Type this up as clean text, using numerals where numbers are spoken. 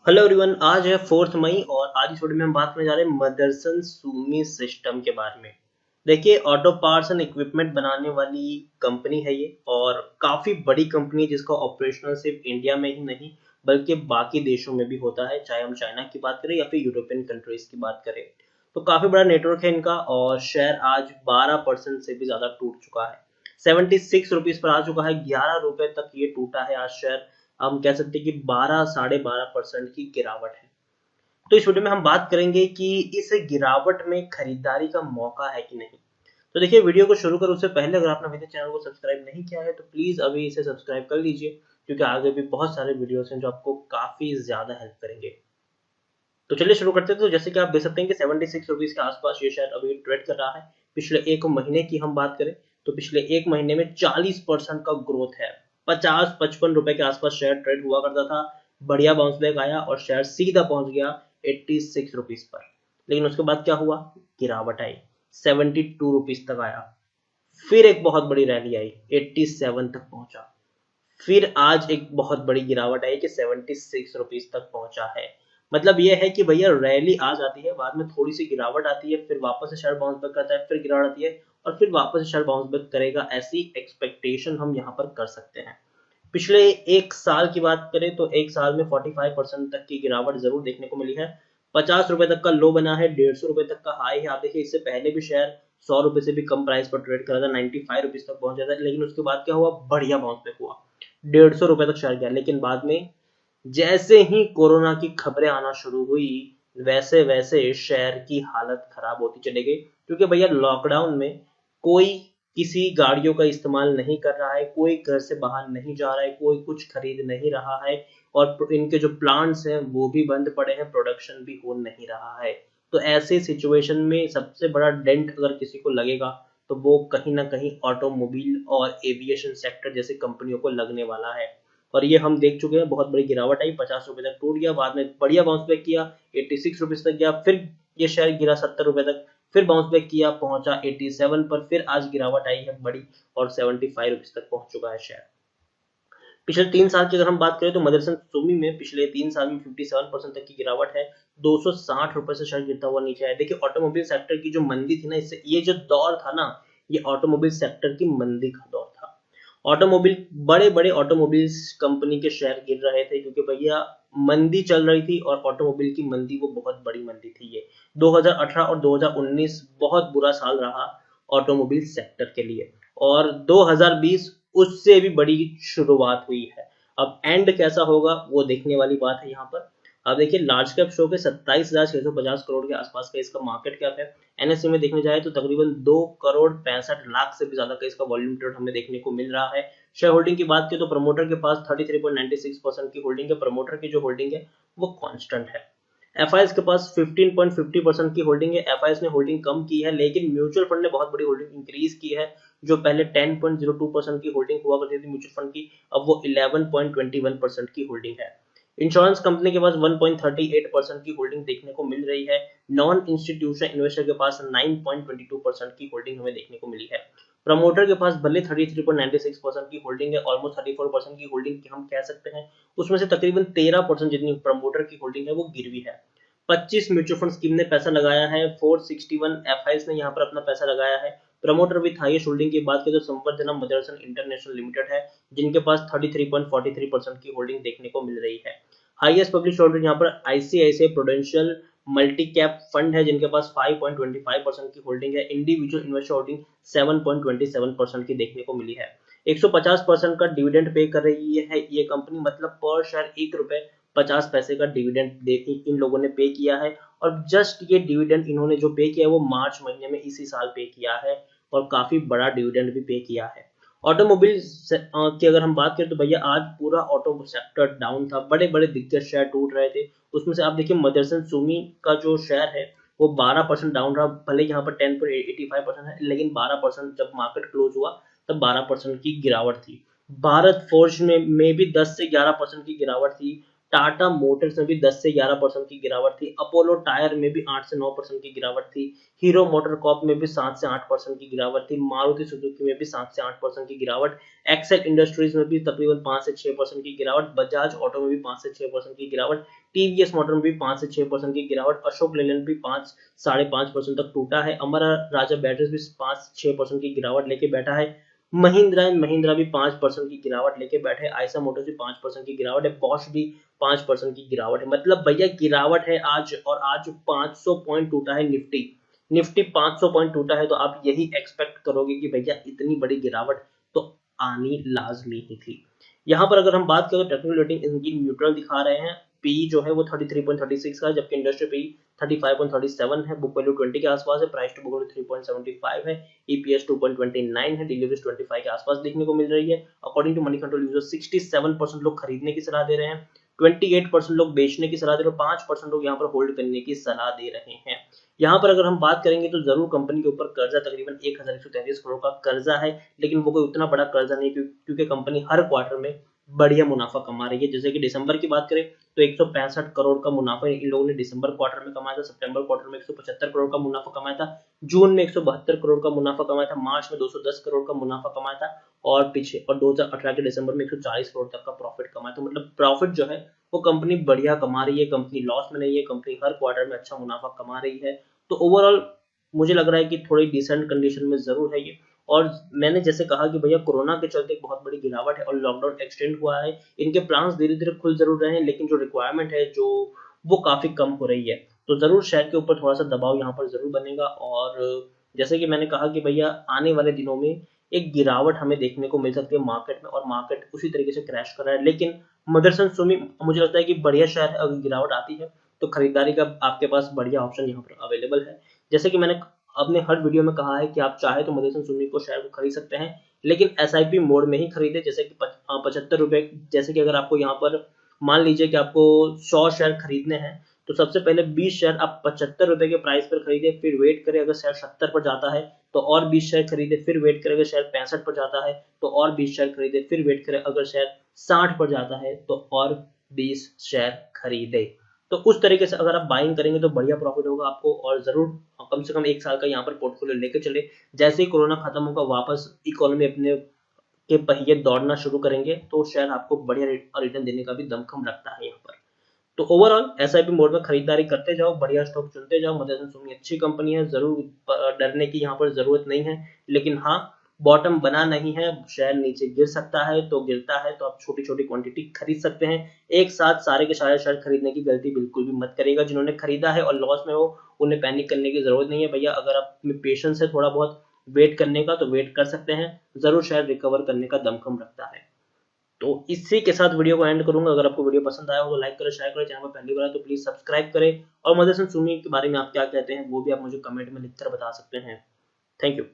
Hello everyone, आज है 4 मई और आज इस वीडियो में हम बात करने जा रहे हैं मदरसन सूमी सिस्टम के बारे में। देखिए, ऑटो पार्ट्स एंड इक्विपमेंट बनाने वाली कंपनी है ये और काफ़ी बड़ी कंपनी है जिसका ऑपरेशनल सिर्फ इंडिया में ही नहीं बल्कि बाकी देशों में भी होता है, चाहे हम चाइना की बात करें या फिर यूरोपियन कंट्रीज की बात करें। तो काफ़ी बड़ा नेटवर्क है इनका और शेयर आज 12% से भी ज़्यादा टूट चुका है। 76 रुपीज़ पर आ चुका है, 11 रुपए तक ये टूटा है आज शेयर। हम कह सकते हैं कि 12 साढ़े 12% की गिरावट है। तो इस वीडियो में हम बात करेंगे कि इस गिरावट में खरीदारी का मौका है कि नहीं। तो देखिए, वीडियो को शुरू करूँ उससे पहले अगर आपने अभी तक चैनल को सब्सक्राइब नहीं किया है तो प्लीज अभी इसे सब्सक्राइब कर लीजिए, क्योंकि आगे भी बहुत सारे वीडियोस हैं जो आपको काफी ज्यादा हेल्प करेंगे। तो चलिए शुरू करते हैं। तो जैसे कि आप देख सकते हैं कि 76 रुपीज के आसपास ये शेयर अभी ट्रेड कर रहा है। पिछले एक महीने की हम बात करें तो पिछले एक महीने में 40% का ग्रोथ है। 50-55 रुपए के आसपास शेयर ट्रेड हुआ करता था, बढ़िया बाउंस बैक आया और शेयर सीधा पहुंच गया 86 रुपीज पर। लेकिन उसके बाद क्या हुआ, गिरावट आई, 72 रुपीज तक आया। फिर एक बहुत बड़ी रैली आई, 87 तक पहुंचा। फिर आज एक बहुत बड़ी गिरावट आई कि 76 रुपीज तक पहुंचा है। मतलब यह है कि भैया रैली आ जाती है, बाद में थोड़ी सी गिरावट आती है, फिर वापस से शेयर बाउंस बैक करता है, फिर गिरावट आती है और फिर वापस से शेयर बाउंस बैक करेगा। ऐसी एक्सपेक्टेशन हम यहाँ पर कर सकते हैं। पिछले एक साल की बात करें तो एक साल में 45% तक की गिरावट जरूर देखने को मिली है। 50 रुपए तक का लो बना है, 150 रुपए तक का हाई है। आप देखिए, इससे पहले भी शेयर 100 रुपए से भी कम प्राइस पर ट्रेड करा था, 95 रुपीज तक पहुंचा था। लेकिन उसके बाद क्या हुआ, बढ़िया बाउंस बैक हुआ, 150 रुपए तक शेयर गया। लेकिन बाद में जैसे ही कोरोना की खबरें आना शुरू हुई वैसे वैसे शेयर की हालत खराब होती चली गई, क्योंकि भैया लॉकडाउन में कोई किसी गाड़ियों का इस्तेमाल नहीं कर रहा है, कोई घर से बाहर नहीं जा रहा है, कोई कुछ खरीद नहीं रहा है और इनके जो प्लांट्स हैं वो भी बंद पड़े हैं, प्रोडक्शन भी हो नहीं रहा है। तो ऐसे सिचुएशन में सबसे बड़ा डेंट अगर किसी को लगेगा तो वो कहीं ना कहीं ऑटोमोबाइल और एविएशन सेक्टर जैसे कंपनियों को लगने वाला है। और ये हम देख चुके हैं, बहुत बड़ी गिरावट आई, 50 रुपए तक टूट गया, बाद में बढ़िया बाउंस बैक किया, 86 रुपीज तक गया, फिर ये शेयर गिरा 70 रुपए तक, फिर बाउंस बैक किया, पहुंचा 87 पर, फिर आज गिरावट आई है बड़ी और 75 रुपीज तक पहुंच चुका है शेयर। पिछले 3 साल की अगर हम बात करें तो मदरसन सुमी में पिछले 3 साल में 57% तक की गिरावट है। 260 रुपए से शेयर गिरता हुआ नीचे आया। देखिए, ऑटोमोबाइल सेक्टर की जो मंदी थी ना, इससे ये जो दौर था ना, ये ऑटोमोबाइल सेक्टर की मंदी का दौर था। ऑटोमोबाइल, बड़े बड़े ऑटोमोबाइल्स कंपनी के शेयर गिर रहे थे क्योंकि भैया मंदी चल रही थी और ऑटोमोबाइल की मंदी वो बहुत बड़ी मंदी थी। ये 2018 और 2019 बहुत बुरा साल रहा ऑटोमोबाइल सेक्टर के लिए और 2020 उससे भी बड़ी शुरुआत हुई है। अब एंड कैसा होगा वो देखने वाली बात है यहाँ पर। अब देखिए, लार्ज कैप शो के 27,650 करोड़ के आसपास का इसका मार्केट कैप है। एनएससी में देखने जाए तो तकरीबन 2 करोड़ 65 लाख से भी ज्यादा का इसका वॉल्यूम ट्रेड हमें देखने को मिल रहा है। शेयर होल्डिंग की बात करें तो प्रमोटर के पास 33.96% की होल्डिंग है। प्रमोटर की जो होल्डिंग है वो कांस्टेंट है। एफआईएस के पास 15.50% की होल्डिंग है। एफआईएस ने होल्डिंग कम की है, लेकिन म्यूचुअल फंड ने बहुत बड़ी होल्डिंग इंक्रीज की है। जो पहले 10.02% की होल्डिंग हुआ करती थी म्यूचुअल फंड की, अब वो 11.21% की होल्डिंग है। इंश्योरेंस कंपनी के पास 1.38% की होल्डिंग देखने को मिल रही है। नॉन इंस्टीट्यूशनल इन्वेस्टर के पास 9.22% की होल्डिंग हमें देखने को मिली है। प्रमोटर के पास भले 33.96% की होल्डिंग है, ऑलमोस्ट 34% की होल्डिंग हम कह सकते हैं। उसमें से तकरीबन 13% जितनी प्रमोटर की होल्डिंग है वो गिरवी है। 25 म्यूचुअल फंड स्कीम ने पैसा लगाया है, 461 एफआईएस ने यहाँ पर अपना पैसा लगाया है। प्रमोटर विथ हाईएस्ट होल्डिंग की बात करें तो संवर्धना मदरसन इंटरनेशनल लिमिटेड है, जिनके पास 33.43% की होल्डिंग देखने को मिल रही है। हाईएस्ट पब्लिश होल्डर यहाँ पर ICICI prudential multi cap fund है, जिनके पास 5.25% की होल्डिंग है। इंडिविजुअल इन्वेस्टर होल्डिंग 7.27% की देखने को मिली है। 150% का डिविडेंड पे कर रही है ये कंपनी, मतलब पर शेयर 1 रुपए 50 पैसे का डिविडेंड इन लोगों ने पे किया है। और जस्ट ये डिविडेंड इन्होंने जो पे किया है वो मार्च महीने में इसी साल पे किया है और काफी बड़ा डिविडेंड भी पे किया है। ऑटोमोबाइल की अगर हम बात करें तो भैया आज पूरा ऑटो सेक्टर डाउन था, बड़े बड़े दिग्गज शेयर टूट रहे थे। उसमें से आप देखिए, मदरसन सुमी का जो शेयर है वो 12% डाउन रहा। भले यहाँ पर 10.85% है, लेकिन 12% जब मार्केट क्लोज हुआ तब 12% की गिरावट थी। भारत फोर्ज में भी 10 से 11% की गिरावट थी। टाटा मोटर्स में भी 10 से 11% की गिरावट थी, अपोलो टायर में भी 8 से 9% की गिरावट थी, हीरो मोटर कॉर्प में भी 7 से 8% की गिरावट थी, मारुति सुजुकी में भी 7 से 8% की गिरावट, एक्सेल इंडस्ट्रीज में भी तकरीबन 5 से 6% की गिरावट, बजाज ऑटो में भी 5 से 6% की गिरावट, टीवीएस मोटर में भी 5 से 6% की गिरावट, अशोक लेलैंड भी 5 साढ़े 5% तक टूटा है, अमर राजा बैटरीज भी 5-6% की गिरावट लेके बैठा है, महिंद्रा एंड महिंद्रा भी 5% की गिरावट लेके बैठे, आयशा मोटर्स भी 5% की गिरावट है, बॉश भी 5% की गिरावट है। मतलब भैया गिरावट है आज, और आज 500 पॉइंट टूटा है निफ्टी 500 पॉइंट टूटा है, तो आप यही एक्सपेक्ट करोगे कि भैया इतनी बड़ी गिरावट तो आनी लाजमी ही थी। यहाँ पर अगर हम बात करें टेक्निकल रेटिंग इनकी न्यूट्रल दिखा रहे हैं, पी जो है वो 33.36 का है, जबकि इंडस्ट्री पी 35.37 है, बुक वैल्यू 20 के आसपास है, प्राइस टू बुक वैल्यू 3.75 है, ईपीएस 2.29 है, डिलीवरीज 25 के आसपास देखने को मिल रही है। According to Moneycontrol user 67% लोग खरीदने की सलाह दे रहे हैं, 28% लोग बेचने की सलाह दे रहे हैं, 5% लोग यहाँ पर होल्ड करने की सलाह दे रहे हैं। यहाँ पर अगर हम बात करेंगे तो जरूर कंपनी के ऊपर कर्जा तकरीबन 1133 करोड़ का कर्जा है, लेकिन वो कोई उतना बड़ा कर्जा नहीं, क्योंकि कंपनी हर क्वार्टर में बढ़िया मुनाफा कमा रही है। जैसे कि दिसंबर की बात करें तो 165 करोड़ का मुनाफा इन लोगों ने दिसंबर क्वार्टर में कमाया था, सितंबर क्वार्टर में 175 करोड़ का मुनाफा कमाया था, जून में 172 करोड़ का मुनाफा कमाया था, मार्च में 210 करोड़ का मुनाफा कमाया था, और 2018 के दिसंबर में 140 करोड़ तक का प्रॉफिट कमाया। तो मतलब प्रॉफिट जो है वो कंपनी बढ़िया कमा रही है, कंपनी लॉस में नहीं है, कंपनी हर क्वार्टर में अच्छा मुनाफा कमा रही है। तो ओवरऑल मुझे लग रहा है कि थोड़ी डिसेंट कंडीशन में जरूर है ये। और मैंने जैसे कहा कि भैया कोरोना के चलते एक बहुत बड़ी गिरावट है और लॉकडाउन एक्सटेंड हुआ है, इनके प्लान्स धीरे धीरे खुल जरूर रहे हैं, लेकिन जो रिक्वायरमेंट है जो वो काफी कम हो रही है, तो जरूर शेयर के ऊपर थोड़ा सा दबाव यहाँ पर जरूर बनेगा। और जैसे कि मैंने कहा कि भैया आने वाले दिनों में एक गिरावट हमें देखने को मिल सकती है मार्केट में, और मार्केट उसी तरीके से क्रैश कर रहा है, लेकिन मदरसन सुमी मुझे लगता है कि बढ़िया शेयर है, अगर गिरावट आती है तो खरीदारी का आपके पास बढ़िया ऑप्शन यहाँ पर अवेलेबल है। जैसे कि मैंने अपने हर वीडियो में कहा है कि आप चाहे तो मदरसन सुमी को शेयर को खरीद सकते हैं, लेकिन एसआईपी मोड में ही खरीदे। जैसे कि 75 रुपए, जैसे कि अगर आपको यहाँ पर मान लीजिए कि आपको 100 शेयर खरीदने हैं, तो सबसे पहले 20 शेयर आप 75 रुपए के प्राइस पर खरीदे, फिर वेट करें अगर शेयर 70 पर जाता है तो और 20 शेयर खरीदे, फिर वेट करें अगर शेयर 65 पर जाता है तो और 20 शेयर खरीदे, फिर वेट करें अगर शेयर 60 पर जाता है तो और 20 शेयर खरीदे। तो उस तरीके से अगर आप बाइंग करेंगे तो बढ़िया प्रॉफिट होगा आपको, और जरूर कम से कम 1 साल का यहाँ पर पोर्टफोलियो लेके चले। जैसे ही कोरोना खत्म होगा, वापस इकोनॉमी अपने के पहिए दौड़ना शुरू करेंगे, तो शेयर आपको बढ़िया रिटर्न देने का भी दमखम रखता है यहाँ पर। तो ओवरऑल एसआईपी मोड में खरीदारी करते जाओ, बढ़िया स्टॉक चुनते जाओ। मदरसन सुमी अच्छी कंपनी है, जरूर डरने की यहाँ पर जरूरत नहीं है, लेकिन हाँ बॉटम बना नहीं है, शेयर नीचे गिर सकता है, तो गिरता है तो आप छोटी छोटी क्वांटिटी खरीद सकते हैं। एक साथ सारे के सारे शेयर खरीदने की गलती बिल्कुल भी मत करिएगा। जिन्होंने खरीदा है और लॉस में हो, उन्हें पैनिक करने की जरूरत नहीं है भैया। अगर आप में पेशेंस है थोड़ा बहुत वेट करने का, तो वेट कर सकते हैं, जरूर शेयर रिकवर करने का दमखम रखता है। तो इसी के साथ वीडियो को एंड करूंगा। अगर आपको वीडियो पसंद आया हो तो लाइक करें, शेयर करें, चैनल पर पहली बार है तो प्लीज सब्सक्राइब करें, और मदरसन सुमी के बारे में आप क्या कहते हैं वो भी आप मुझे कमेंट में लिखकर बता सकते हैं। Thank you.